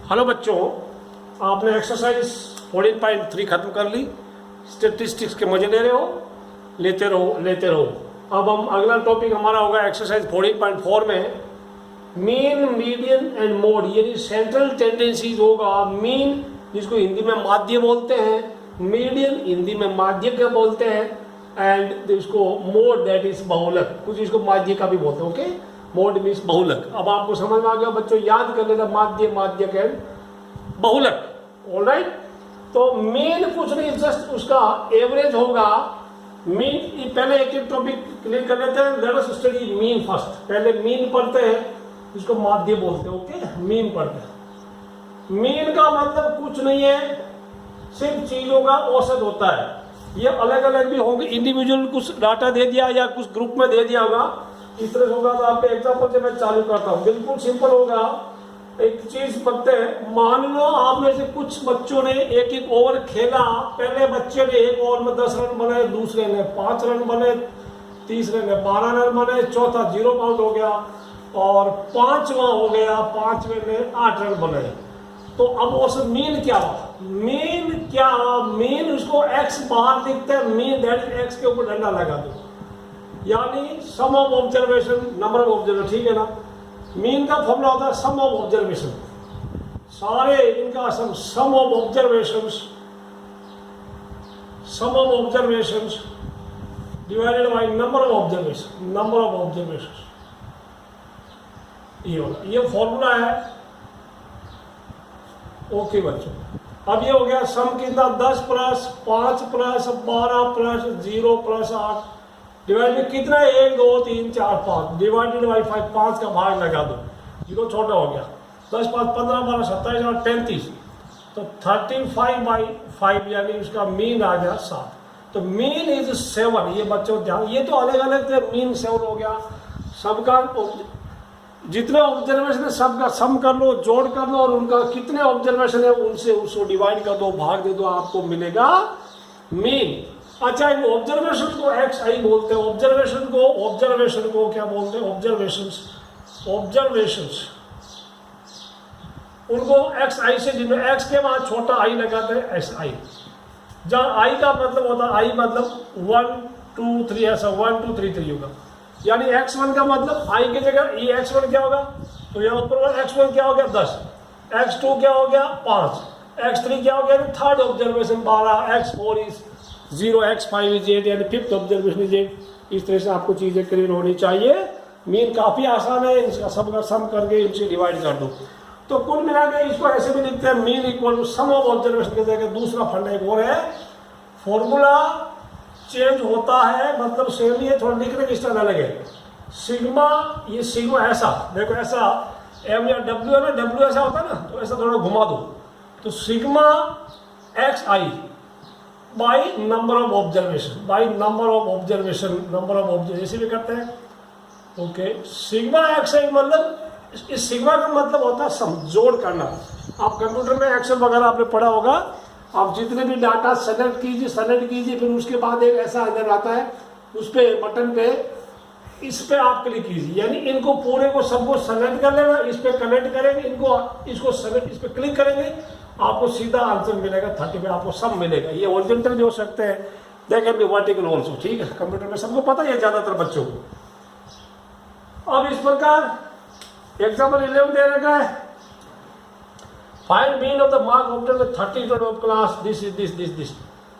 Hello बच्चों, आपने exercise 14.3 खत्म कर ली। स्टेटिस्टिक्स के मजे ले रहे हो, लेते रहो। अब हम अगला टॉपिक हमारा होगा एक्सरसाइज 14.4 में मीन, मीडियन एंड मोड, यानी सेंट्रल टेंडेंसीज होगा। मीन जिसको हिंदी में माध्य बोलते हैं, मीडियन हिंदी में माध्य क्या बोलते हैं, एंड इसको मोड दैट इज बहुलक, कुछ इसको माध्य का भी बोलते हैं। ओके, मोड मीन्स बहुलक। अब आपको समझ में आ गया बच्चों, याद कर लेना माध्य के बहुलक। ऑलराइट, तो मीन कुछ नहीं, जस्ट उसका एवरेज होगा। मीन पहले एक एक टॉपिक क्लियर कर लेते हैं। Let us study mean first. पहले मीन पढ़ते हैं, इसको माध्य बोलते हैं। ओके, मीन पढ़ते हैं। मीन का मतलब कुछ नहीं है, सिर्फ चीजों का औसत होता है। ये अलग अलग भी होंगे, इंडिविजुअल कुछ डाटा दे दिया या कुछ ग्रुप में दे दिया होगा, इस तरह से होगा। तो आपके एग्जाम्पल से मैं चालू करता हूँ, बिल्कुल सिंपल होगा। एक चीज पढ़ते हैं, मान लो आप में से कुछ बच्चों ने एक एक ओवर खेला। पहले बच्चे ने एक ओवर में 10 रन बनाए, दूसरे ने 5 रन बनाए, तीसरे ने 12 रन बनाए, चौथा 0 आउट हो गया और पांचवा हो गया, पांचवे ने 8 रन बनाए। तो अब औसत मीन क्या हुआ? मीन उसको एक्स बाहर दिखता है, मीन दैट इज एक्स के ऊपर डंडा लगा दो, यानी sum of observation, number of observation. ठीक है ना, मीन का फॉर्मूला होता है सम ऑफ ऑब्जर्वेशन। सारे इनका sum of observations divided by number of observation. ये फॉर्मूला है। ओके बच्चों, अब ये हो गया सम कितना, 10 plus 5 plus 12 plus 0 plus 8 divide में कितना है, 1 2 3 4 5 डिवाइडेड बाई 5, 5 का भाग लगा दो, 0 छोटा हो गया। 10 5 15 12 27 और 35, तो 35/5 यानी उसका मीन आ गया 7। तो मीन इज 7। ये बच्चों ध्यान, ये तो अलग अलग थे, मीन 7 हो गया। सबका जितने ऑब्जर्वेशन है सबका सम कर लो, जोड़ कर लो, और उनका कितने ऑब्जर्वेशन है उनसे उसको डिवाइड कर दो, भाग दे दो, आपको मिलेगा मीन। अच्छा, इन ऑब्जर्वेशन को एक्स आई बोलते हैं। ऑब्जर्वेशन को क्या बोलते हैं? ऑब्जर्वेशंस उनको एक्स आई से, जिनमें एक्स के वहां छोटा आई लगाते हैं, एस आई। जहां आई का मतलब होता है, आई मतलब 1 2 3, ऐसा 1 2 3 3 होगा। यानी x1 का मतलब आई की जगह ये x1 क्या होगा, तो यहाँ ऊपर x1 क्या हो गया 10, x2 क्या हो गया 5, x3 क्या हो गया, third observation 12, x4 is 0, x5 is 8, यानी फिफ्थ ऑब्जर्वेशन इज 8। इस तरह से आपको चीजें क्लियर होनी चाहिए। मीन काफी आसान है, इसका सबका सम करके इनसे डिवाइड कर दो। तो कुल मिला के इसको ऐसे भी लिखते हैं, mean equal to sum of observation की जगह दूसरा फंडा एक और है। फॉर्मूला चेंज होता है, मतलब सेम ही है, थोड़ा लिखने की स्टाइल अलग है। सिग्मा, ये सिग्मा ऐसा देखो, ऐसा एम या डब्ल्यू है ना, डब्ल्यू ऐसा होता है ना, तो ऐसा थोड़ा घुमा दो, तो sigma x I by number of observation, ऐसे भी करते हैं। ओके, सिग्मा एक्स आई मतलब, इस सिग्मा का मतलब होता है सम, जोड़ करना। आप कंप्यूटर में एक्सेल वगैरह आपने पढ़ा होगा, आप जितने भी डाटा सेलेक्ट कीजिए, फिर उसके बाद एक ऐसा अंदर आता है, उस पे बटन पे, इस पे आप क्लिक कीजिए, यानी इनको पूरे को सबको सेलेक्ट कर लेना, इस पे कनेक्ट करेंगे, इसको सेलेक्ट, इस पे क्लिक करेंगे, आपको सीधा आंसर मिलेगा 30 पे, आपको सब मिलेगा। ये ओरिजेंटल भी हो सकते हैं, they can be vertical also. ठीक है, कंप्यूटर में सबको पता है ज्यादातर बच्चों को। अब इस प्रकार एग्जाम्पल 11 दे रखा है, find mean of the mark obtain with 30 student of class, this.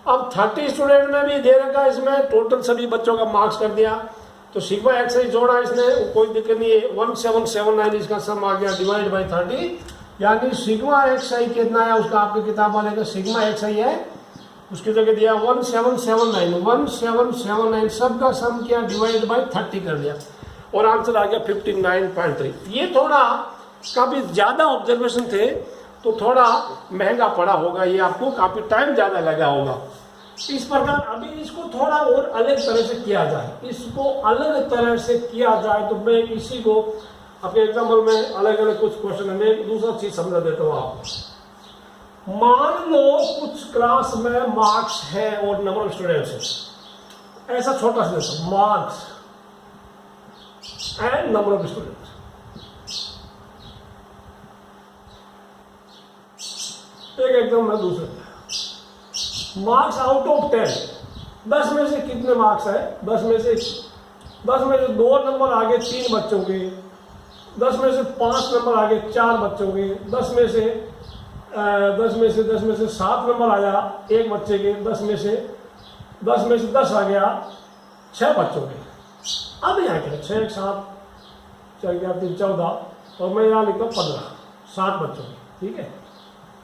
अब 30 स्टूडेंट में भी दे रखा है, इसमें टोटल सभी बच्चों का मार्क्स कर दिया, तो सिग्मा एक्स आई जोड़ा इसने, कोई दिक्कत नहीं है। 1779 इसका सम आ गया, डिवाइड बाई 30, यानी सिग्मा एक्स आई कितना है उसका आपकी किताब वाले का सिग्मा एक्स आई है, उसकी जगह दिया 1779 सबका सम किया, डिवाइड बाई 30 कर दिया, और आंसर आ गया 59.3। ये थोड़ा काफी ज्यादा ऑब्जर्वेशन थे, तो थोड़ा महंगा पड़ा होगा, ये आपको काफी टाइम ज्यादा लगा होगा। इस प्रकार अभी इसको थोड़ा और अलग तरह से किया जाए, तो मैं इसी को अपने एग्जाम्पल में अलग अलग कुछ क्वेश्चन है, मैं दूसरा चीज समझा देता हूँ आपको। मान लो कुछ क्लास में मार्क्स है और नंबर ऑफ स्टूडेंट्स है, ऐसा छोटा सा marks and number of students. देता हूँ मैं दूसरे में। मार्क्स आउट ऑफ 10, 10 में से कितने मार्क्स है? 10 में से 2 नंबर आगे 3 बच्चों के, 10 में से 5 नंबर आगे 4 बच्चों के, 10 में से 7 नंबर आया एक बच्चे के, 10 में से 10 आ गया 6 बच्चों के। अब यहाँ क्या 6 7 4 गया 3 14 और मैं यहाँ लिखता हूँ 15, 7 बच्चों के, ठीक है।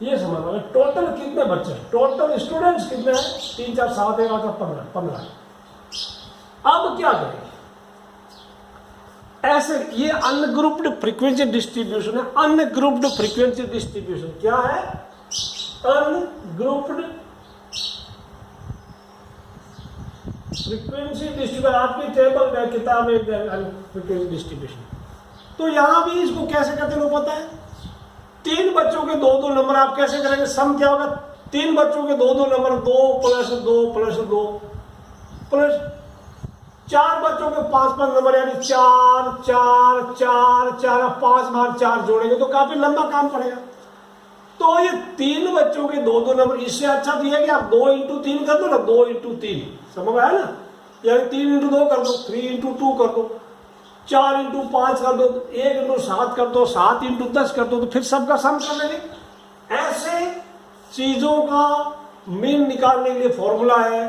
ये समझ में टोटल कितने बच्चे हैं, टोटल स्टूडेंट्स कितने हैं? 3 4 7 1 8 15। अब क्या करें? ऐसे ये अनग्रुप्ड फ्रीक्वेंसी डिस्ट्रीब्यूशन है। अनग्रुप्ड फ्रीक्वेंसी डिस्ट्रीब्यूशन क्या है? अनग्रुप्ड फ्रीक्वेंसी डिस्ट्रीब्यूशन आपकी टेबल में किताब में फ्रीक्वेंसी डिस्ट्रीब्यूशन। तो यहां भी इसको कैसे करते हैं पता है? 3 बच्चों के 2 नंबर आप कैसे करेंगे? सम क्या होगा? 3 बच्चों के 2 नंबर 2 + 2 + 2 प्लस 4 बच्चों के 5 नंबर यानी 4 4 4 4 5 बार 4 जोड़ेंगे तो काफी लंबा काम पड़ेगा। तो ये 3 बच्चों के 2 नंबर, इससे अच्छा तो है कि आप 2 × 3 कर दो ना, 2 × 3 समझ आया ना, यानी 3 × 2 कर दो, 3 × 2 कर दो, 4 × 5 कर दो, 1 × 7 कर दो, 7 × 10 कर दो, तो फिर सबका सम कर लेंगे। ऐसे चीजों का मीन निकालने के लिए फॉर्मूला है,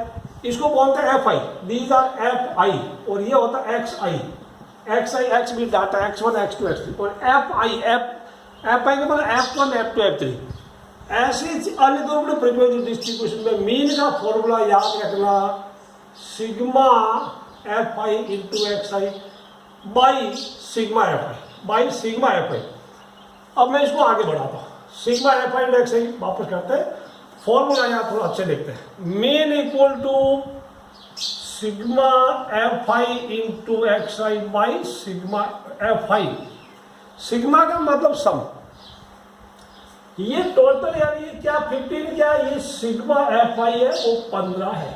इसको बोलते हैं FI, दीज आर FI, और ये होता है XI। XI X भी डाटा X1 X2 X3 और FI के मतलब F1 F2 F3। ऐसी अनग्रुप्ड फ्रीक्वेंसी डिस्ट्रीब्यूशन में मीन का फॉर्मूला याद रखना, sigma FI × XI by sigma FI। अब मैं इसको आगे बढ़ाता हूँ, सिग्मा FI × XI वापस करते हैं, फॉर्मूला यहाँ थोड़ा अच्छे देखते हैं। Mean equal to sigma FI × XI by sigma FI। Sigma का मतलब सम, ये टोटल यानी ये क्या 15 क्या है? ये सिग्मा FI है वो 15 है,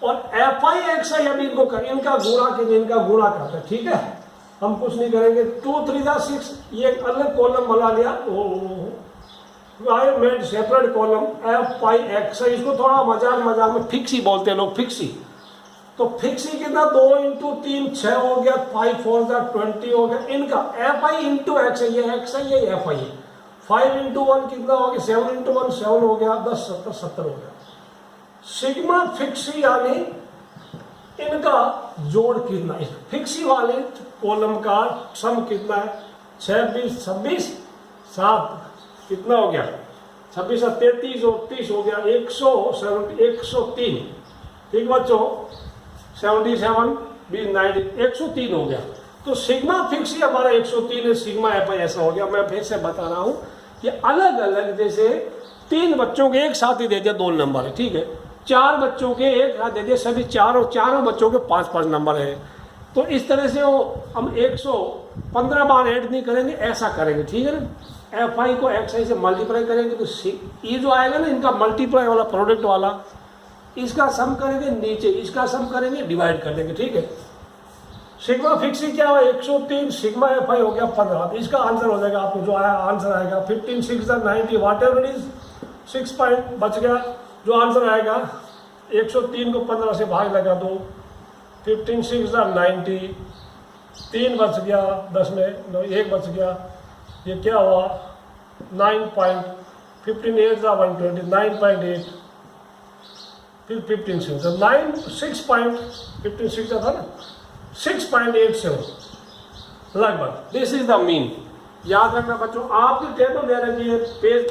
और FI XI हम इनका गुणा करते हैं, ठीक है। हम कुछ नहीं करेंगे, 2 3 6, ये एक अलग कॉलम बना लिया, I made separate column FI XI। इसको थोड़ा मजाक में फिक्सी बोलते हैं लोग, फिक्सी। तो फिक्सी कितना 2 × 3 6 हो गया, 5 4 20 हो गया। इनका FI × XI, ये XI ये FI है। 5 × 1 कितना हो गया? 7 × 1 7 हो गया, 10 70 हो गया। सिग्मा फिक्सी यानी इनका जोड़ कितना है? फिक्सी वाले कॉलम का सम कितना है? 26 26 7 कितना हो गया? 26 और 33 और 30 हो गया, 103। ठीक बच्चों, 77 20 90 103 हो गया। तो सिग्मा फिक्सी हमारा 103 है, सिग्मा FI ऐसा हो गया। मैं फिर से बता रहा हूं कि अलग अलग, जैसे 3 बच्चों के एक साथ ही दे दिया 2 नंबर है, ठीक है। 4 बच्चों के एक साथ दे दिया, सभी चारों बच्चों के 5 नंबर है। तो इस तरह से वो हम 115 बार ऐड नहीं करेंगे, ऐसा करेंगे, ठीक है ना। FI को XI से मल्टीप्लाई करेंगे तो ये जो आएगा ना, इनका मल्टीप्लाई वाला प्रोडक्ट वाला, इसका सम करेंगे नीचे, इसका सम करेंगे, डिवाइड कर देंगे, ठीक है। सिग्मा फिक्सी क्या हुआ? 103, सिग्मा FI हो गया 15। तो इसका आंसर हो जाएगा, आपको जो आया आंसर आएगा 15 6 90 वाट एवर इट इज, 6 पॉइंट बच गया। जो आंसर आएगा 103 को 15 से भाग लगा दो, 15 6 90, 3 बच गया, 10 में 1 बच गया। ये क्या हुआ? 9.15 8 120, 9.8, फिर 15 6 6.15 6 था ना, 6.87 लगभग। This is the mean. याद रखना बच्चों, आपकी टेबल दे रखी है, पेज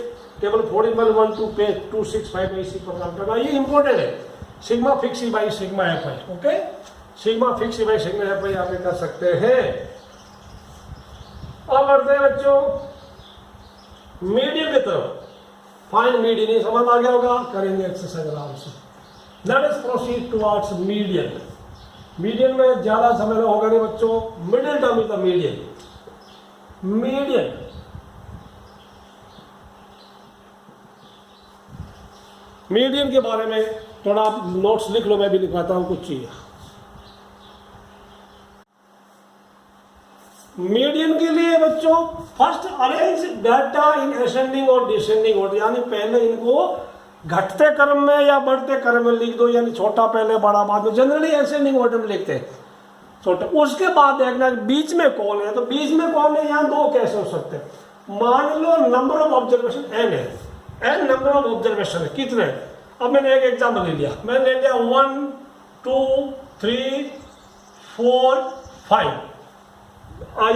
टेबल 4112 पेज 265 इसी प्रकार करना, ये इंपॉर्टेंट है। Sigma fixie by sigma FI, okay. Sigma fixie by sigma FI आप कर सकते हैं। अब बढ़ते हैं बच्चों मीडियन की तरफ। फाइंड मीडियन, ये समझ आ गया होगा, करेंगे एक्सरसाइज आराम से। Let us proceed towards median. Median में ज्यादा समय होगा नहीं बच्चों, middle term is the median. Median के बारे में थोड़ा आप नोट्स लिख लो, मैं भी लिखवाता हूं कुछ चीज। मीडियन के लिए बच्चों first arrange data in ascending और डिसेंडिंग ऑर्डर, यानी पहले इनको घटते क्रम में या बढ़ते क्रम में लिख दो, यानी छोटा पहले बड़ा बाद में, जनरली असेंडिंग ऑर्डर में लिखते हैं छोटा। उसके बाद देखना बीच में कौन है, तो बीच में कौन है, यहाँ दो कैसे हो सकते हैं। मान लो नंबर ऑफ ऑब्जर्वेशन n है, n नंबर ऑफ ऑब्जर्वेशन है, कितने। अब मैंने एक एग्जाम्पल ले लिया, मैंने ले लिया 1 2 3 4 5,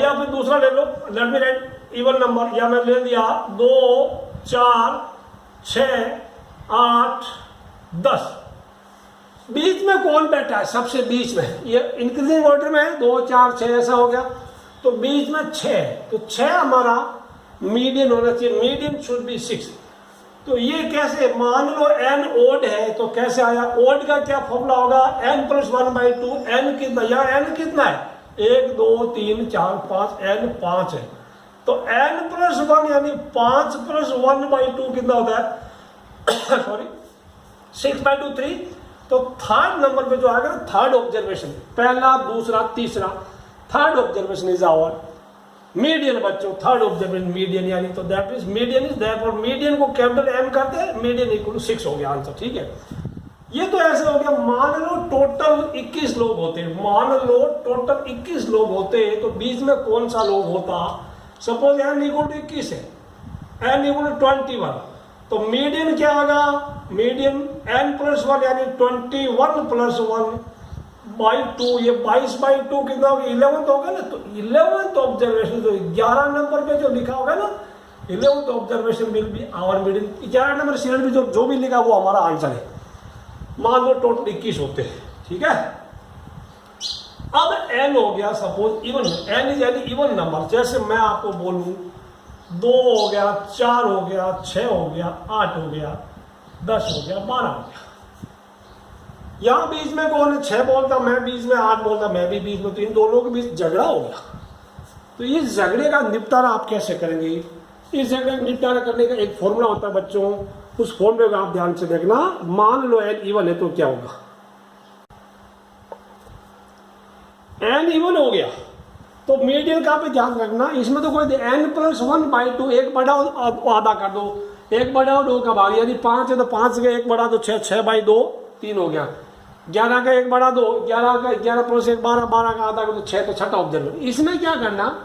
या फिर दूसरा ले लो, let me write even number, या मैं ले लिया 2 4 6 8 10। बीच में कौन बैठा है, सबसे बीच में, ये इंक्रीजिंग ऑर्डर में है, 2 4 6 ऐसा हो गया, तो बीच में 6, तो 6 हमारा मीडियन होना चाहिए, मीडियन शुड बी 6। तो ये कैसे, मान लो n ओड है, तो कैसे आया, ओड का क्या फॉर्मूला होगा, n + 1/2, n कितना, या n कितना है 1 2 3 4 5, n 5 है, तो n + 1 यानी 5 + 1/2 कितना होता है सॉरी 6/2 3। तो थर्ड नंबर पे जो आएगा ना, थर्ड ऑब्जर्वेशन, पहला दूसरा तीसरा, third observation is our median बच्चों, थर्ड ऑब्जर्वेशन मीडियन, यानी तो that is median is therefore median को कैपिटल M करते हैं, मीडियन इक्वल टू 6 हो गया आंसर, ठीक है। ये तो ऐसे हो गया, मान लो टोटल 21 लोग होते हैं, मान लो टोटल 21 लोग होते हैं, तो बीच में कौन सा लोग होता, सपोज n इक्वल टू 21 है, n इक्वल टू 21, तो मीडियन क्या होगा, मीडियन n + 1 यानी 21 + 1/2, ये 22/2 कितना होगा, 11th होगा ना, तो 11th ऑब्जर्वेशन जो 11 नंबर पे जो लिखा होगा ना, 11th observation will be our median, 11 number serial में जो भी लिखा वो हमारा आंसर है। मान लो टोटल 21 होते हैं, ठीक है। अब n हो गया सपोज इवन, n इज यानी इवन नंबर, जैसे मैं आपको बोलूं 2 हो गया, 4 हो गया, 6 हो गया, 8 हो गया, 10 हो गया, 12 हो गया। यहां बीच में कौन है, 6 बोलता मैं, बीच में 8 बोलता मैं भी बीच में, तो इन दोनों के बीच झगड़ा हो गया। तो ये झगड़े का निपटारा आप कैसे करेंगे, इस झगड़े का निपटारा करने का एक फॉर्मूला होता है बच्चों, उस फॉर्मूले को आप ध्यान से देखना। मान लो n इवन है, तो क्या होगा, n इवन हो गया, तो मीडियन का पे ध्यान रखना, इसमें तो कोई n + 1/2, एक बढ़ाओ आधा कर दो, एक बढ़ाओ 2 का भाग, यानी 5 है तो 5 का 1 बढ़ा दो 6, 6/2 3 हो गया, 11 का 1 बढ़ा दो, 11 का 11 + 1 12, 12 का आधा कर दो 6, तो छठा ऑब्जर्वेशन। इसमें क्या करना,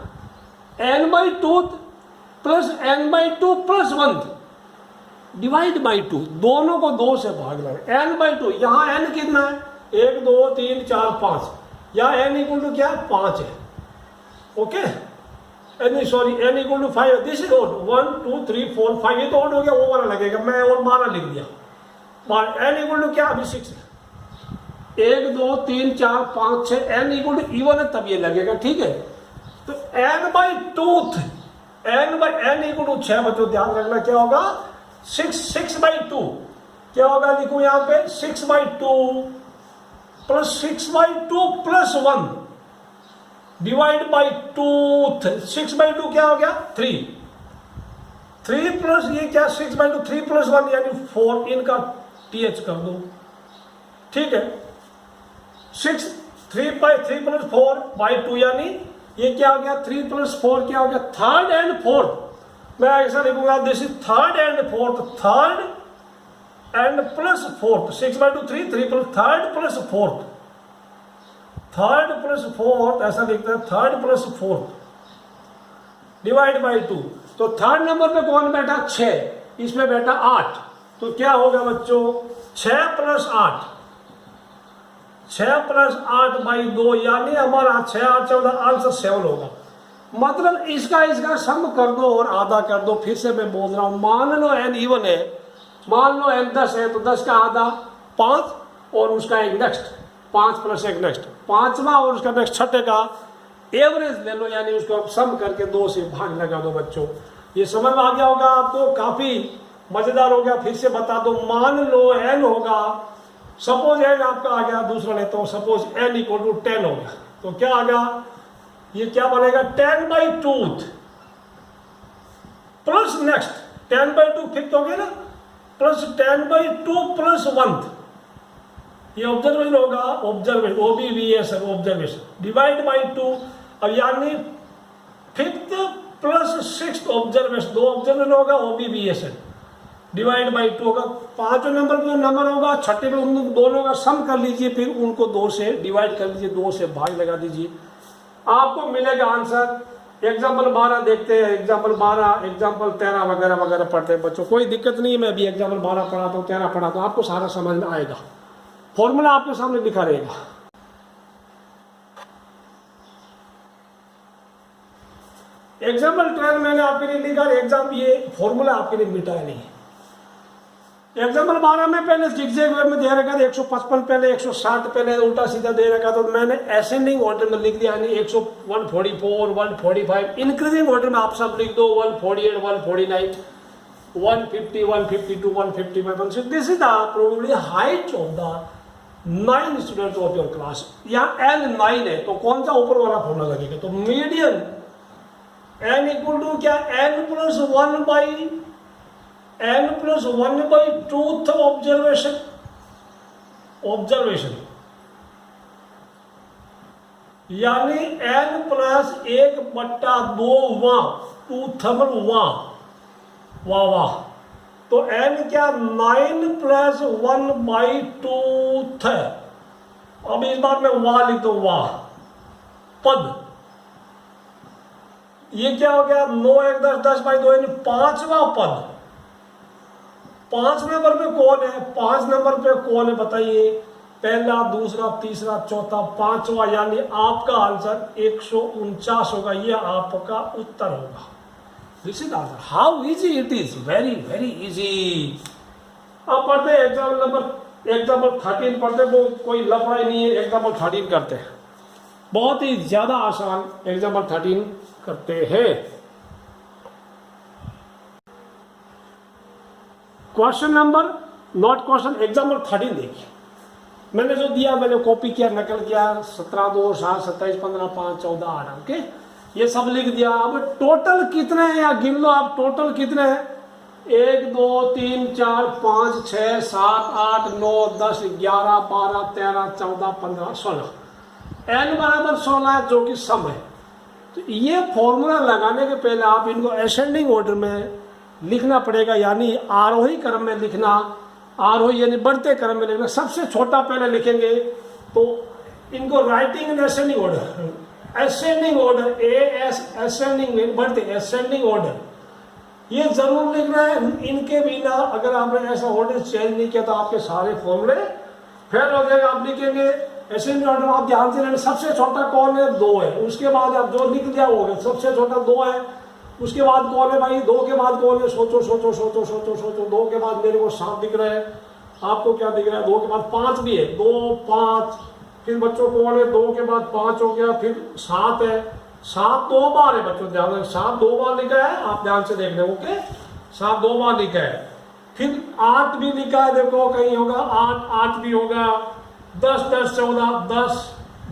n/2 + n/2 + 1 डिवाइड बाई 2, दोनों को 2 से भागना है, n/2, यहाँ n कितना है 1 2 3 4 5, या n इक्वल टू क्या 5 है, okay, sorry n equal to 5, this is odd, 1 2 3 4 5, ये तो ओड हो गया, वो वाला लगेगा, मैं और 12 लिख दिया, n इक्वल टू क्या अभी 6 है, 1 2 3 4 5 6, n इक्वल टू इवन है तब ये लगेगा, ठीक है। तो n/2 n इक्वल टू 6 बच्चों ध्यान रखना क्या होगा, 6/2 क्या होगा, लिखो यहां पे 6/2 + 6/2 + 1 डिवाइड बाई 2, 6/2 क्या हो गया 3 प्लस ये क्या 6/2, 3 + 1 यानी 4, इनका th कर दो, ठीक है। 3/3 + 4/2 यानी ये क्या हो गया 3 + 4 क्या हो गया, थर्ड एंड फोर्थ, मैं ऐसा लिखूंगा, this is third and fourth, third and plus fourth, 6/2 3 + third plus fourth, third plus fourth ऐसा लिखते हैं, third plus fourth divide by 2। तो थर्ड नंबर पे कौन बैठा 6, इसमें बैठा 8, तो क्या होगा बच्चों 6 + 8, 6 + 8/2 यानी हमारा 6 8 14 आंसर 7 होगा। मतलब इसका सम कर दो और आधा कर दो, फिर से मैं बोल रहा हूं, मान लो n इवन है, मान लो n 10 है, तो 10 का आधा 5 और उसका एक नेक्स्ट 5 + 1 नेक्स्ट 5वां और उसका नेक्स्ट छठे का एवरेज ले लो, यानी उसको सम करके 2 से भाग लगा दो बच्चों। ये समझ में आ गया होगा आपको, काफी मजेदार हो गया। फिर से बता दो, मान लो n होगा, सपोज n आपका आ गया, दूसरा लेता हूं, सपोज n = 10 हो गया, तो क्या आ गया, ये क्या बनेगा 10/2 प्लस नेक्स्ट 10/2 फिफ्थ हो गया ना, प्लस 10/2 + 1, ये ऑब्जर्वेशन होगा, observation OBVS observation divide by 2, अब यानी fifth plus six observation, 2 observation होगा ओबीबीएस डिवाइड बाई 2 होगा। 5वें नंबर पे नंबर होगा, छठे पे उन दोनों का सम कर लीजिए, फिर उनको 2 से डिवाइड कर लीजिए, 2 से भाग लगा दीजिए, आपको मिलेगा आंसर। एग्जाम्पल 12 देखते हैं, एग्जाम्पल 12, एग्जाम्पल 13 वगैरह वगैरह पढ़ते हैं बच्चों, कोई दिक्कत नहीं है। मैं अभी एग्जाम्पल 12 पढ़ाता हूँ, 13 पढ़ाता हूँ, आपको सारा समझ में आएगा। फॉर्मूला आपके सामने लिखा रहेगा। एग्जाम्पल 12 मैंने आपके लिए लिखा, एग्जाम ये फॉर्मूला आपके लिए मिटा नहीं है। एग्जाम्पल 12 में पहले जिगजैग वे में दे रखा था 155 पहले, 160 पहले, उल्टा सीधा दे रखा, तो मैंने असेंडिंग ऑर्डर में लिख दिया, यानी 144, 145, इंक्रीजिंग ऑर्डर में आप सब लिख दो 148, 149, 150, 152, 155, 160। This is the probably height of the 9 students of your class. यहाँ n 9 है, तो कौन सा ऊपर वाला फॉर्मूला लगेगा? तो मीडियन n इक्वल टू क्या, n प्लस 1/2 ऑब्जर्वेशन, यानी n प्लस 1/2 टूथ वाह। तो n क्या, 9 प्लस 1/2 है। अब इस बार मैं वाह लिख दो, वाह पद। ये क्या हो गया, 9 1 10 10/2 यानी 5वां पद। 5 नंबर पे कौन है, 5 नंबर पे कौन है बताइए? पहला, दूसरा, तीसरा, चौथा, 5वां, यानी आपका आंसर 149 होगा। ये आपका उत्तर होगा। This is answer. How easy it is, very very easy. अब पढ़ते हैं एग्जाम्पल 13 पढ़ते, वो कोई लफड़ा ही नहीं है। एग्जाम्पल 13 करते हैं, बहुत ही ज्यादा आसान एग्जाम्पल 13 करते हैं। Question number, not question, example 13 देखिए। मैंने जो दिया मैंने कॉपी किया, नकल किया, 17 2 7 27 15 5 14 8, ओके, ये सब लिख दिया। अब टोटल कितने हैं या गिन लो आप, टोटल कितने हैं? 1 2 3 4 5 6 7 8 9 10 11 12 13 14 15 16, n बराबर 16 जो कि सम है। तो ये फॉर्मूला लगाने के पहले आप इनको असेंडिंग ऑर्डर में लिखना पड़ेगा, यानी आरोही क्रम में लिखना, आरोही यानी बढ़ते क्रम में लिखना। सबसे छोटा पहले लिखेंगे, तो इनको writing in ascending order, ascending order, AS ascending, बढ़ते असेंडिंग ऑर्डर, ये जरूर लिखना है। इनके बिना अगर आपने ऐसा ऑर्डर चेंज नहीं किया तो आपके सारे फॉर्मूले फेल हो जाएगा। आप लिखेंगे असेंडिंग ऑर्डर, आप ध्यान से लेना, सबसे छोटा कौन है? 2 है। उसके बाद आप जो लिख दिया होगा, सबसे छोटा 2 है। उसके बाद कौन है भाई? 2 के बाद कौन है? सोचो सोचो सोचो सोचो सोचो। 2 के बाद मेरे को 7 दिख रहा है, आपको क्या दिख रहा है? 2 के बाद 5 भी है, 2 5, फिर बच्चों कौन है? 2 के बाद 5 हो गया, फिर 7 है। 7 2 बार है बच्चों, ध्यान रखें, 7 2 बार लिखा है, आप ध्यान से देख रहे हो, ओके, 7 2 बार लिखा है। फिर 8 भी लिखा है, देखो कहीं होगा 8 8 भी होगा, 10 10 14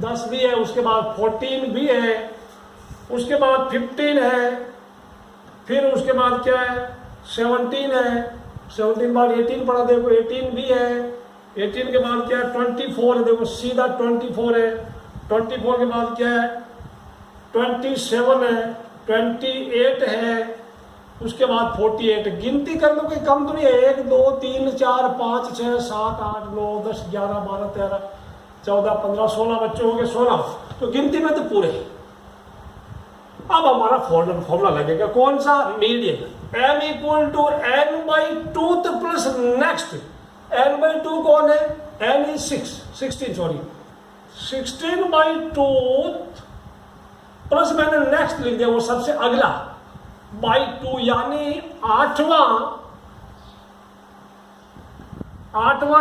10 भी है। उसके बाद 14 भी है, उसके बाद 15 है, फिर उसके बाद क्या है? 17 है, 17 बाद 18 पढ़ा, देखो 18 भी है। 18 के बाद क्या है? 24 है, देखो सीधा 24 है। 24 के बाद क्या है? 27 है, 28 है, उसके बाद 48। गिनती कर लो, कोई कम तो नहीं है। 1 2 3 4 5 6 7 8 9 10 11 12 13 14 15 16 बच्चे हो गए, 16। तो गिनती में तो पूरे। अब हमारा फॉर्मूला लगेगा कौन सा? Median. m equal to n/2 plus next. n/2 कौन है? n इज 16 सॉरी, 16/2 प्लस मैंने नेक्स्ट लिख दिया, वो सबसे अगला, /2, यानी 8वां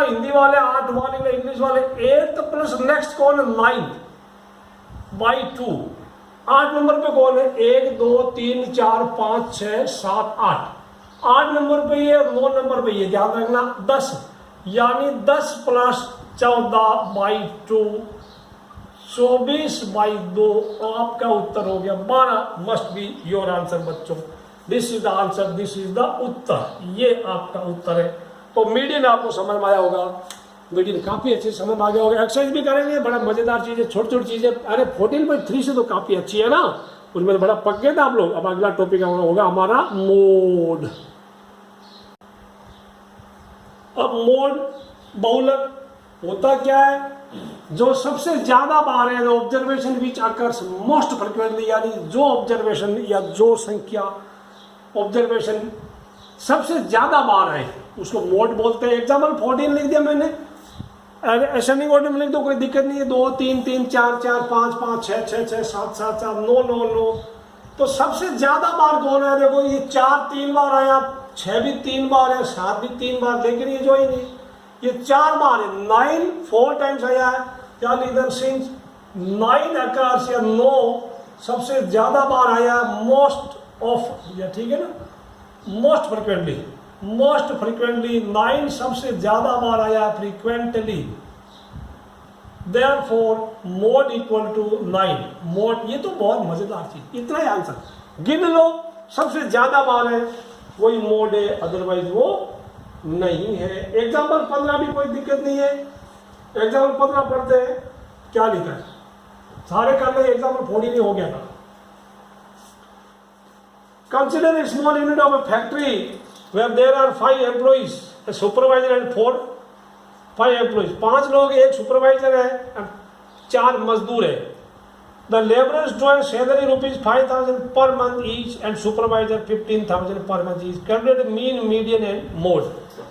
हिंदी वाले, 8वां लिख रहे इंग्लिश वाले। 8 प्लस नेक्स्ट कौन है? 9/2। 8 नंबर पे कौन है? 1 2 3 4 5 6 7 8। 8 नंबर पे ये, 9 नंबर पे ये, ध्यान रखना 10, यानी 10 प्लस 14/2, 24/2। आपका उत्तर हो गया 12। मस्ट बी योर आंसर बच्चों। This is the answer, this is the उत्तर, ये आपका उत्तर है। तो मीडियन आपको समझ में आया होगा, मीडियन काफी अच्छे समझ में आ गया होगा। एक्सरसाइज भी करेंगे, बड़ा मजेदार चीज है, छोटी छोटी चीजें। अरे 14.3 से तो काफी अच्छी है ना, उसमें तो बड़ा पक गए थे आप लोग। अब अगला टॉपिक होगा हमारा मोड। अब मोड बहुलक होता क्या है, जो सबसे ज्यादा बार है, observation which occurs most frequently, यानी जो ऑब्जर्वेशन या जो संख्या ऑब्जर्वेशन सबसे ज्यादा बार है उसको मोड बोलते हैं। एग्जाम्पल 14 लिख दिया मैंने, असेंडिंग ऑर्डर में लिख दो, कोई दिक्कत नहीं है। 2 3 3 4 4 5 5 6 6 6 7 7 7 9 9 9। तो सबसे ज्यादा बार कौन है? देखो ये 4 3 बार आया, 6 भी 3 बार है, 7 भी 3 बार, लेकिन ये जो ही नहीं, ये 4 बार है। 9 4 टाइम्स आया है, यानी इधर सिंस 9 अकर्स या 9 सबसे ज्यादा बार आया मोस्ट ऑफ, या ठीक है ना, मोस्ट फ्रिक्वेंटली 9 सबसे ज्यादा बार आया frequently, therefore mode equal to 9 mode. ये तो बहुत मजेदार चीज, इतना ही आंसर गिन लो, सबसे ज्यादा बार है वही मोड है, अदरवाइज वो नहीं है। एग्जाम्पल 15 भी कोई दिक्कत नहीं है। एग्जाम्पल 15 पढ़ते हैं, क्या लिखा है सारे कर ले। एग्जाम्पल 14 हो गया था। Consider a small unit of a factory where there are 5 employees, a supervisor and 5 employees. 5 लोग, एक सुपरवाइजर है, 4 मजदूर है। The laborers draw salary rupees 5,000 per month each and supervisor 15,000 per month each. Calculate mean, median and mode.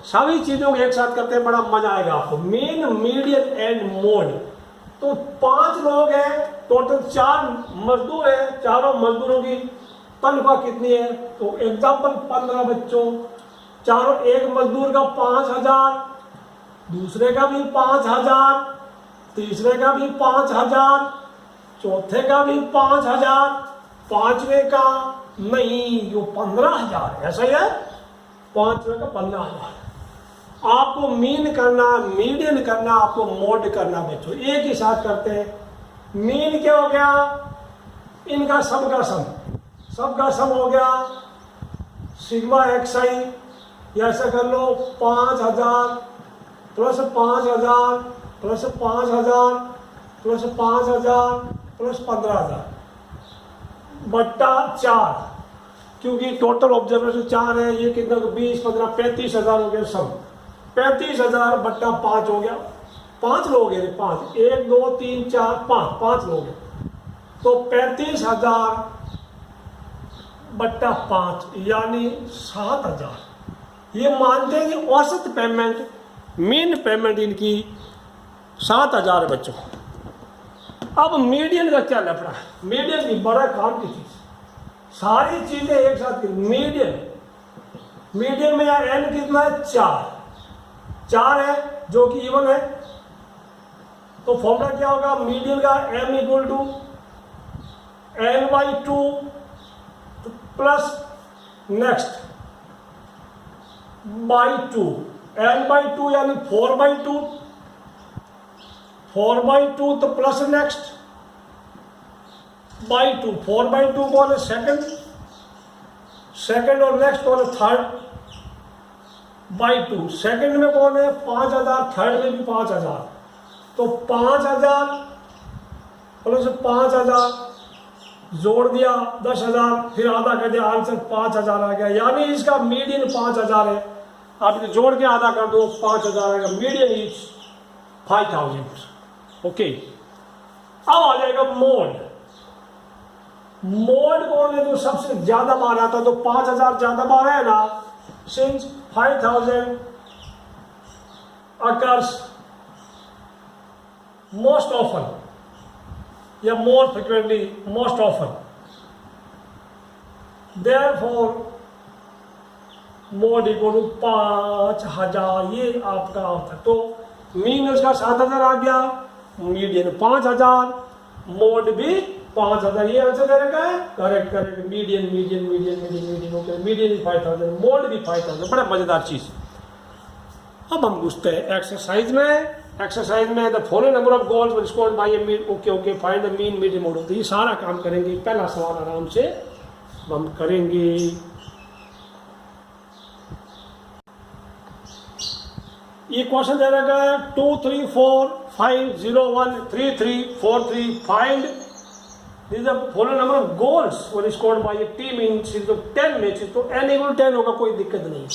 सभी चीजों को एक साथ करते हैं, बड़ा मजा आएगा आपको। Mean, median and mode. तो 5 लोग हैं, टोटल 4 मजदूर है, चारों मजदूरों की तनख्वाह कितनी है? तो एग्जाम्पल 15 बच्चों, चारों, एक मजदूर का 5,000, दूसरे का भी 5,000, तीसरे का भी 5,000, चौथे का भी 5,000, पांचवे का नहीं, जो 15,000, ऐसा ही है, पांचवे का 15,000। आपको मीन करना, मीडियन करना, आपको मोड करना बच्चों, एक ही साथ करते हैं। मीन क्या हो गया? इनका सबका सम हो गया सिग्मा एक्सआई, या ऐसा कर लो 5,000 प्लस 5,000 प्लस 5,000 प्लस 5,000 प्लस 15,000 बट्टा 4, क्योंकि टोटल ऑब्जर्वेशन 4 है। ये कितना? 20 15 35,000 हो गया सब। 35,000 बट्टा 5 हो गया। 5 लोग हैं, 5, 1 2 3 4 5 लोग हैं, तो 35,000 बट्टा 5 यानी 7,000। ये मानते हैं कि औसत पेमेंट, मीन पेमेंट इनकी 7,000 है बच्चों। अब मीडियन का क्या लफड़ा है? मीडियन की बड़ा काम की चीज, सारी चीजें एक साथ। मीडियन में यार एन कितना है? 4 है, जो कि इवन है। तो फॉर्मूला क्या होगा मीडियन का? M equal to n/2 plus next by 2, n/2 यानी 4/2, 4/2 तो प्लस नेक्स्ट बाई 2। 4/2 कौन है? सेकंड, और नेक्स्ट कौन है? Third, by 2। सेकंड में कौन है? 5,000, थर्ड में भी 5,000, तो 5,000 प्लस 5,000 जोड़ दिया 10,000, फिर आधा कर दिया, आंसर 5,000 आ गया। यानी इसका मीडियन 5,000 है। आप इसे जोड़ के आधा कर दो, 5,000 आएगा। Median is 5,000। ओके, अब आ जाएगा मोड। मोड कौन है? तो सबसे ज्यादा बार आता है, तो 5,000 ज्यादा बार है ना, सिंस 5,000 occurs most often या more frequently, most often, therefore mode equal to 5,000। ये आपका होता है। तो मीन उसका 7,000 आ गया, मीडियन 5,000, मोड भी 5,000। ये आंसर करेक्ट है? Correct. Median okay, median is 5,000, mode भी 5,000। बड़ा मजेदार चीज। अब हम घुसते हैं एक्सरसाइज में। एक्सरसाइज में the following number of goals will scored by A mean. Okay, find the mean, median, mode. तो ये सारा काम करेंगे। पहला सवाल आराम से हम करेंगे। ये क्वेश्चन दे रखा है 2 3 4 5 0 1 3 3 4 3 find this is the following number of goals were scored by A team in series of 10 matches, तो n इक्वल 10 होगा, कोई दिक्कत नहीं है।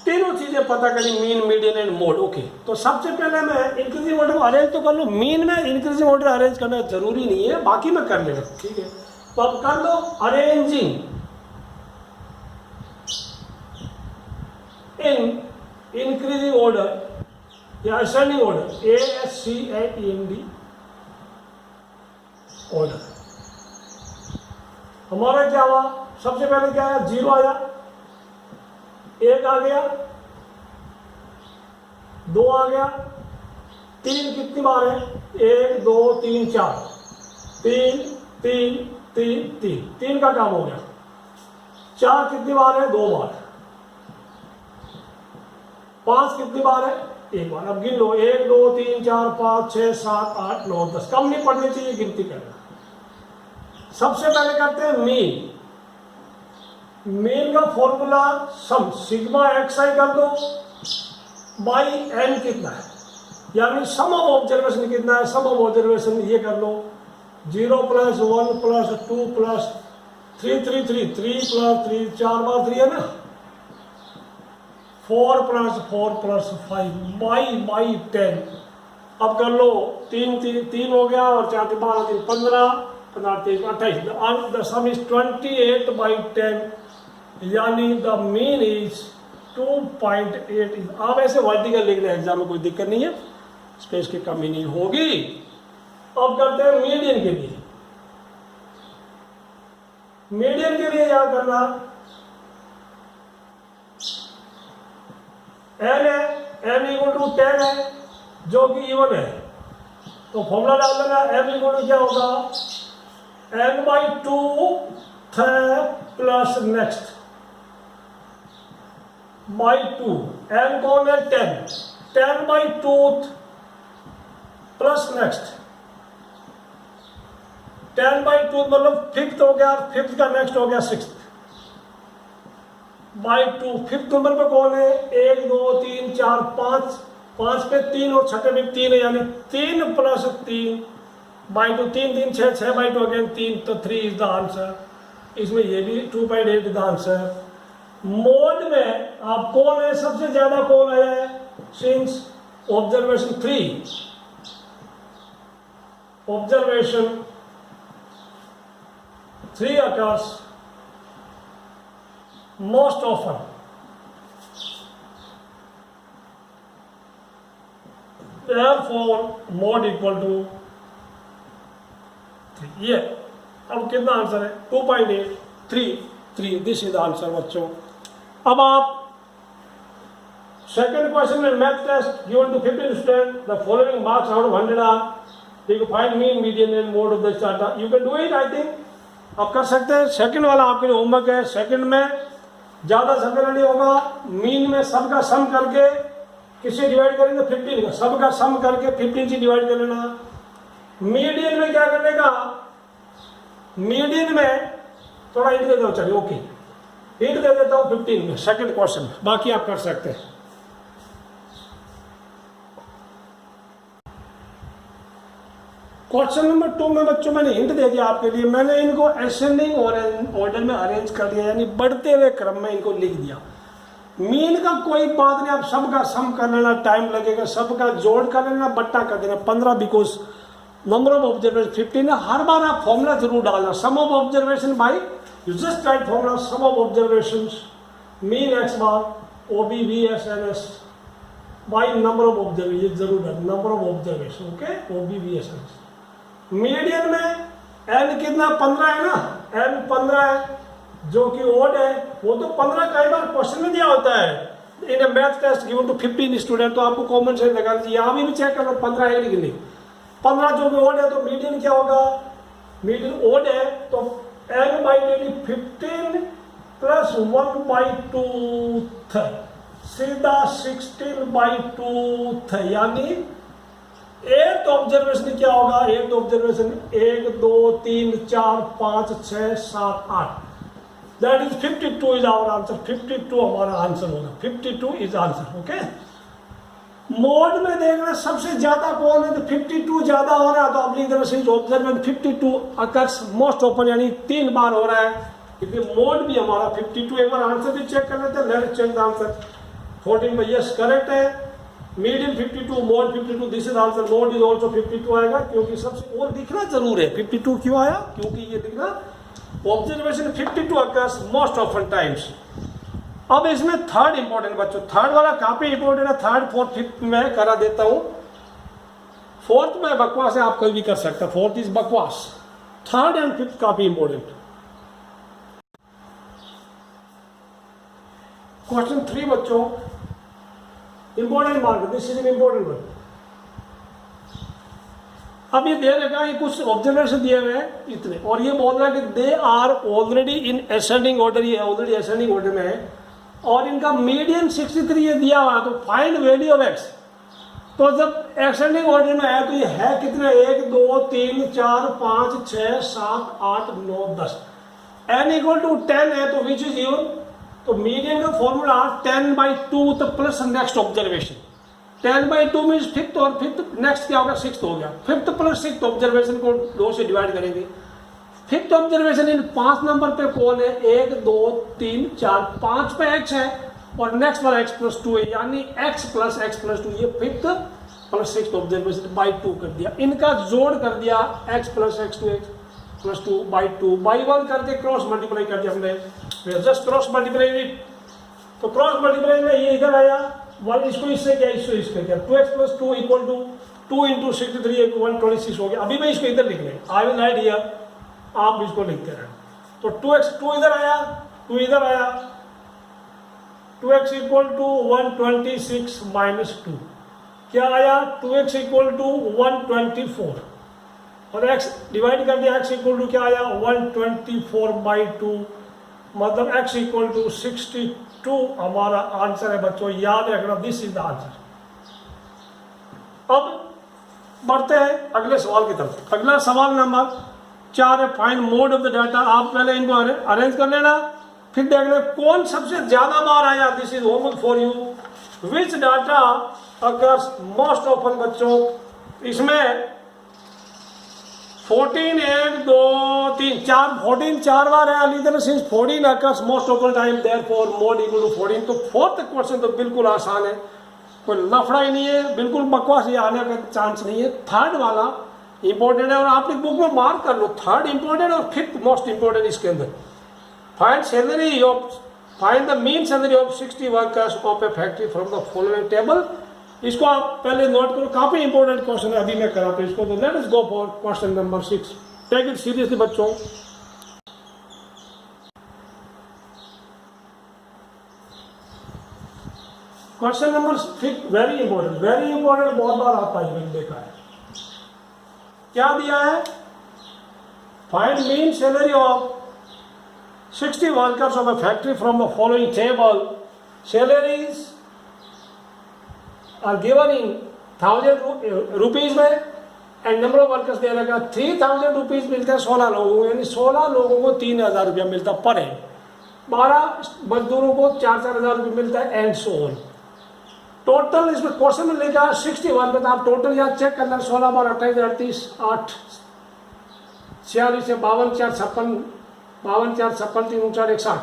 तीनों चीजें पता करी, mean, median and mode. Okay, तो सबसे पहले मैं इंक्रीजिंग ऑर्डर अरेंज तो कर लूँ। मीन में इंक्रीजिंग ऑर्डर अरेंज करना जरूरी नहीं है, बाकी मैं कर लेगा, ठीक है। तो अब कर लो अरेंजिंग इन इंक्रीजिंग ऑर्डर या असेंडिंग ऑर्डर, ASCEND ऑर्डर। हमारा क्या हुआ, सबसे पहले क्या आया, 0 आया, 1 आ गया, 2 आ गया, 3 कितनी बार है, 1 2 3 4, 3 3 3 3, 3 का काम हो गया। 4 कितनी बार है, 2 बार। 5 कितनी बार है, 1 बार। अब गिन लो, 1 2 3 4 5 6 7 8 9 10, कम नहीं पढ़नी चाहिए, गिनती करना। सबसे पहले करते हैं मीन। मीन का फॉर्मूला सम सिग्मा xi कर दो बाई n कितना है, यानी सम ऑफ ऑब्जर्वेशन कितना है, सम ऑफ ऑब्जर्वेशन ये कर लो, 0 + 1 + 2 + 3 3 3 3 + 3, 4 बार 3 है ना, 4 + 4 + 5 बाई 10। अब कर लो, 3 3 3 हो गया और 4 के 12 3 15 15 3 28, द सम इज 28/10, यानी द मीन इज 2.8। आप ऐसे वर्टिकल लिख रहे हैं, एग्जाम में कोई दिक्कत नहीं है, स्पेस की कमी नहीं होगी। अब करते हैं मीडियन के लिए। मीडियन के लिए क्या करना, n है, m = 10 है, जो कि इवन है, तो फॉर्मूला डाल देना, m = क्या होगा, n/2 plus next by 2, n कौन है, 10, 10/2 प्लस नेक्स्ट, 10/2 मतलब 5th हो गया, 5th का नेक्स्ट हो गया 6th बाई 2। 5th नंबर पे कौन है, 1 2 3 4 5, 5 पे 3 और छठे पे 3 है, यानी 3 + 3 बाई 2, 3 3 6 6/2 अगेन 3, तो 3 इज द आंसर। इसमें ये भी 2.8 इज द आंसर। मोड में आप कौन है, सबसे ज्यादा कौन आया है, since observation 3, observation 3 occurs most often, therefore mod equal to 3। ये अब कितना आंसर है, 2.8 3 दिस इज द आंसर बच्चों। अब आप सेकंड क्वेश्चन में math test given to 15 student, the following marks out of 100 are you can find mean, median and mode of the data. You can do it, I think आप कर सकते हैं। Second वाला आपके लिए होमवर्क है। Second में ज्यादा झगड़ा नहीं होगा, मीन में सबका सम करके किससे डिवाइड करेंगे, 15 का, सबका सम करके 15 से डिवाइड कर लेना। मीडियन में क्या करने का, मीडियन में थोड़ा हिंट दे दो, चलिए ओके, हिंट दे देता हूँ 15 में, सेकंड क्वेश्चन, बाकी आप कर सकते हैं। क्वेश्चन नंबर 2 में बच्चों मैंने हिंट दे दिया आपके लिए, मैंने इनको असेंडिंग ऑर्डर में अरेंज कर दिया, यानी बढ़ते हुए क्रम में इनको लिख दिया। मीन का कोई बात नहीं, आप सबका सम कर लेना, टाइम लगेगा, सबका जोड़ कर लेना, बट्टा कर देना 15, बिकॉज नंबर ऑफ ऑब्जर्वेशन 15 है। हर बार आप फॉर्मूला जरूर डालना, sum of observation by, you just write formula sum of observation mean x bar OBVSNS by number of observation, ये जरूर है, number of observation, okay, OBVSNS। Median में n कितना, 15 है ना, n 15 है, जो कि ओड है, वो तो 15 कई बार क्वेश्चन में दिया होता है in a math test given to 15 student, तो आपको कॉमन सेंस लगा लीजिए, यहाँ भी चेक कर लो 15 है कि नहीं। 15 जो भी ओड है, तो मीडियन क्या होगा, मीडियन ओड है, तो n/20 15 प्लस 1/2 सीधा 16/2, यानी 8th ऑब्जर्वेशन क्या होगा, 8th observation 1 2 3 4 5 6 7 8, that is 52 is our answer. 52 हमारा आंसर होगा, 52 इज आंसर, ओके। मोड में देखना सबसे ज्यादा कौन है, तो 52 ज्यादा हो रहा है, तो आप लिख देना since observation 52 occurs most open, यानी 3 बार हो रहा है, क्योंकि मोड भी हमारा 52। एक बार आंसर भी चेक कर लेते हैं, लेट्स चेक द आंसर। 14 में यस करेक्ट है, medium 52, mode 52, this is answer. Mode is also 52 आएगा, क्योंकि सबसे और दिखना जरूर है। 52 क्यों आया, क्योंकि ये दिखना observation 52 occurs most often times. अब इसमें थर्ड इंपॉर्टेंट बच्चों, थर्ड वाला काफी इंपॉर्टेंट है, थर्ड फोर्थ फिफ्थ में करा देता हूं। फोर्थ में बकवास है, आप कोई भी कर सकते हैं, फोर्थ इज बकवास, थर्ड एंड फिफ्थ काफी इंपॉर्टेंट। क्वेश्चन 3 बच्चों, important mark, this is an important one. अब ये दे रखा है, कुछ ऑब्जर्वेशन दिए हुए हैं इतने, और ये बोल रहा है कि they are already in ascending order, ये ऑलरेडी असेंडिंग ऑर्डर में है, और इनका मीडियन 63 ये दिया हुआ है, तो फाइंड वैल्यू ऑफ एक्स। तो जब असेंडिंग ऑर्डर में है तो ये है कितने, 1 2 3 4 5 6 7 8 9 10, n इक्वल टू 10 है, तो विच इज इवन, तो मीडियन का फॉर्मूला 10/2, तो plus next observation, 10/2 means fifth, और फिफ्थ नेक्स्ट क्या होगा, सिक्स्थ हो गया, फिफ्थ प्लस सिक्स्थ ऑब्जर्वेशन को 2 से डिवाइड करेंगे। फिफ्थ ऑब्जर्वेशन इन 5 नंबर पे कौन है, 1 2 3 4 5 पे x है, और नेक्स्ट वाला x+2 है, यानी x+2, ये fifth plus sixth observation by 2 कर दिया, इनका जोड़ कर दिया x+2 बाई 1 करके क्रॉस मल्टीप्लाई कर दिया हमने, जस्ट क्रॉस मल्टीप्लाई। तो क्रॉस मल्टीप्लाई में ये इधर आया, 1 इसको इससे क्या, इसको क्या, 2x+2 इक्वल टू 2 इंटू 63 126 हो गया। अभी मैं इसको इधर लिख रहे, आई विल राइट हियर, आप इसको लिखते रहे। तो 2 इधर आया, 2 इधर आया, 2x इक्वल टू 126 माइनस 2, क्या आया, 2x इक्वल टू 124, और x डिवाइड कर दिया, x इक्वल टू क्या आया, 124/2, मतलब x इक्वल टू 62 हमारा आंसर है बच्चों, याद रखना, दिस इज द आंसर। अब बढ़ते हैं अगले सवाल की तरफ। अगला सवाल नंबर 4 है, find mode of the data. आप पहले इनको अरेंज कर लेना, फिर देख ले कौन सबसे ज्यादा बार आया, this is homework for you. Which data occurs most often बच्चों, इसमें 14 1 2 3 4 14 4 बार है, leader since 14 occurs most often time, therefore mode equal to 14। तो फोर्थ क्वेश्चन तो बिल्कुल आसान है, कोई लफड़ा ही नहीं है, बिल्कुल बकवास, ये आने का चांस नहीं है। थर्ड वाला इंपॉर्टेंट है, और आपने बुक में मार्क कर लो, थर्ड इंपॉर्टेंट और फिफ्थ मोस्ट इंपॉर्टेंट इसके अंदर। Find the mean salary of 60 workers of A factory from the following table. इसको आप पहले नोट करो, काफी इंपॉर्टेंट क्वेश्चन है, अभी मैं कराता हूं इसको। तो let us go for question number 6, take it seriously बच्चों। क्वेश्चन नंबर 6 वेरी इंपॉर्टेंट, बहुत बार आता है, मैंने देखा है। क्या दिया है, find mean salary of 60 workers of a factory from the following table. Salaries are given in 1000 rupees में, एंड नंबर ऑफ वर्कर्स दे रखा 3000 रुपीज मिलता है 16 लोगों को, यानी 16 लोगों को 3000 रुपया मिलता पर है, 12 मजदूरों को 4,000 रुपये मिलता है, एंड सो ऑन। टोटल इसमें क्वेश्चन में लिखा 61 में, तो आप टोटल यहाँ चेक करना, 16 बार 28 38 8 46 से 52 4 56 52 4 56 3 4 160,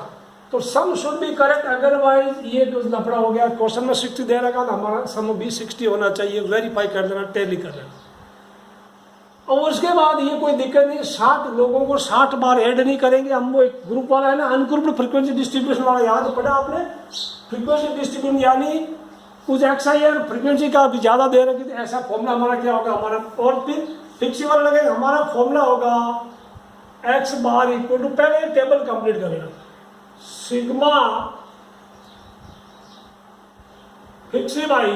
तो sum should be correct, otherwise ये जो लफड़ा हो गया। क्वेश्चन में 60 दे रखा था, हमारा सम भी 60 होना चाहिए, वेरीफाई कर देना, टैली कर देना। और उसके बाद ये कोई दिक्कत नहीं, 60 लोगों को 60 बार ऐड नहीं करेंगे हम, वो एक ग्रुप वाला है ना, अनग्रुप्ड फ्रीक्वेंसी डिस्ट्रीब्यूशन वाला, याद पड़ा आपने, फ्रीक्वेंसी डिस्ट्रीब्यूशन यानी कुछ एक्सआईआर फ्रीक्वेंसी का भी ज्यादा दे रखी, तो ऐसा फॉर्मूला हमारा क्या होगा, हमारा और फिर फिक्सिबल लगेगा, हमारा फॉर्मूला होगा एक्स बार इक्वल टू, पहले टेबल कंप्लीट कर लेना, sigma fixie by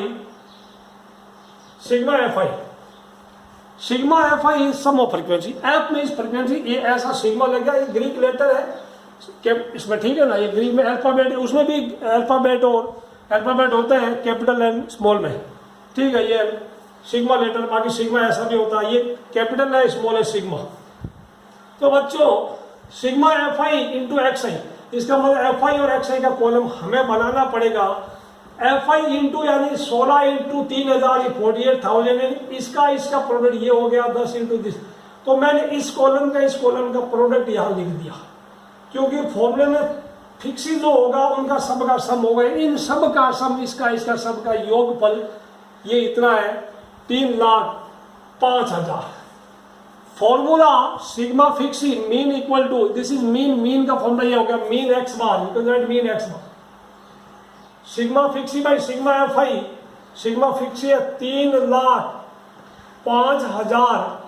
sigma F I. Sigma F I is sum of frequency, F में इस फ्रीक्वेंसी, ये ऐसा सिग्मा लग गया, ये ग्रीक लेटर है इसमें, ठीक है ना, ये ग्रीक में अल्फाबेट, उसमें भी अल्फाबेट और अल्फाबेट होते हैं कैपिटल एंड स्मॉल में, ठीक है, ये सिग्मा लेटर, बाकी सिग्मा ऐसा भी होता है, ये कैपिटल है, स्मॉल है, सिग्मा। तो बच्चों sigma F i into x i, इसका मतलब एफ आई और एक्स आई का कॉलम हमें बनाना पड़ेगा FI इंटू यानी 16 इंटू 3000 ये 48,000, इसका प्रोडक्ट ये हो गया 10 इंटू दिस। तो मैंने इस कॉलम का प्रोडक्ट यहाँ लिख दिया, क्योंकि फॉर्मूले में फिक्स जो होगा उनका सब का सम होगा, इन सब का सम इसका सब का योगफल ये इतना है 3,05,000। Formula sigma fixi mean equal to, this is mean का फॉर्मूला ये हो गया mean x bar, you can write mean x bar sigma fixie by sigma FI। Sigma fixi है 3,05,000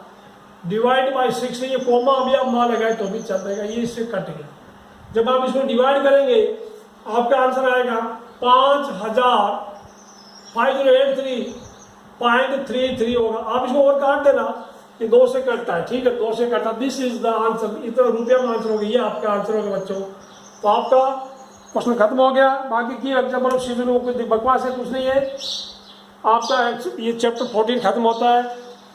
डिवाइड बाई 6, ये कोमा अभी आप ना लगाए तो भी चल जाएगा, ये इससे कट गया। जब आप इसको डिवाइड करेंगे आपका आंसर आएगा 5,5083.33 होगा। आप इसको और काट देना, ये 2 से कटता है, ठीक है, 2 से कटता। दिस इज द आंसर, इतना रुपया में आंसर होगा, ये आपका आंसर होगा बच्चों। तो आपका क्वेश्चन खत्म हो गया। बाकी की एग्जाम्पल सीजन में कोई बकवास है, कुछ नहीं है। आपका ये चैप्टर 14 खत्म होता है।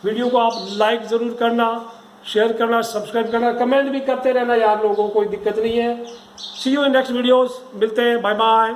वीडियो को आप लाइक ज़रूर करना, शेयर करना, सब्सक्राइब करना, कमेंट भी करते रहना यार, लोगों को कोई दिक्कत नहीं है। सी यू इन नेक्स्ट वीडियोस, मिलते हैं, बाय बाय।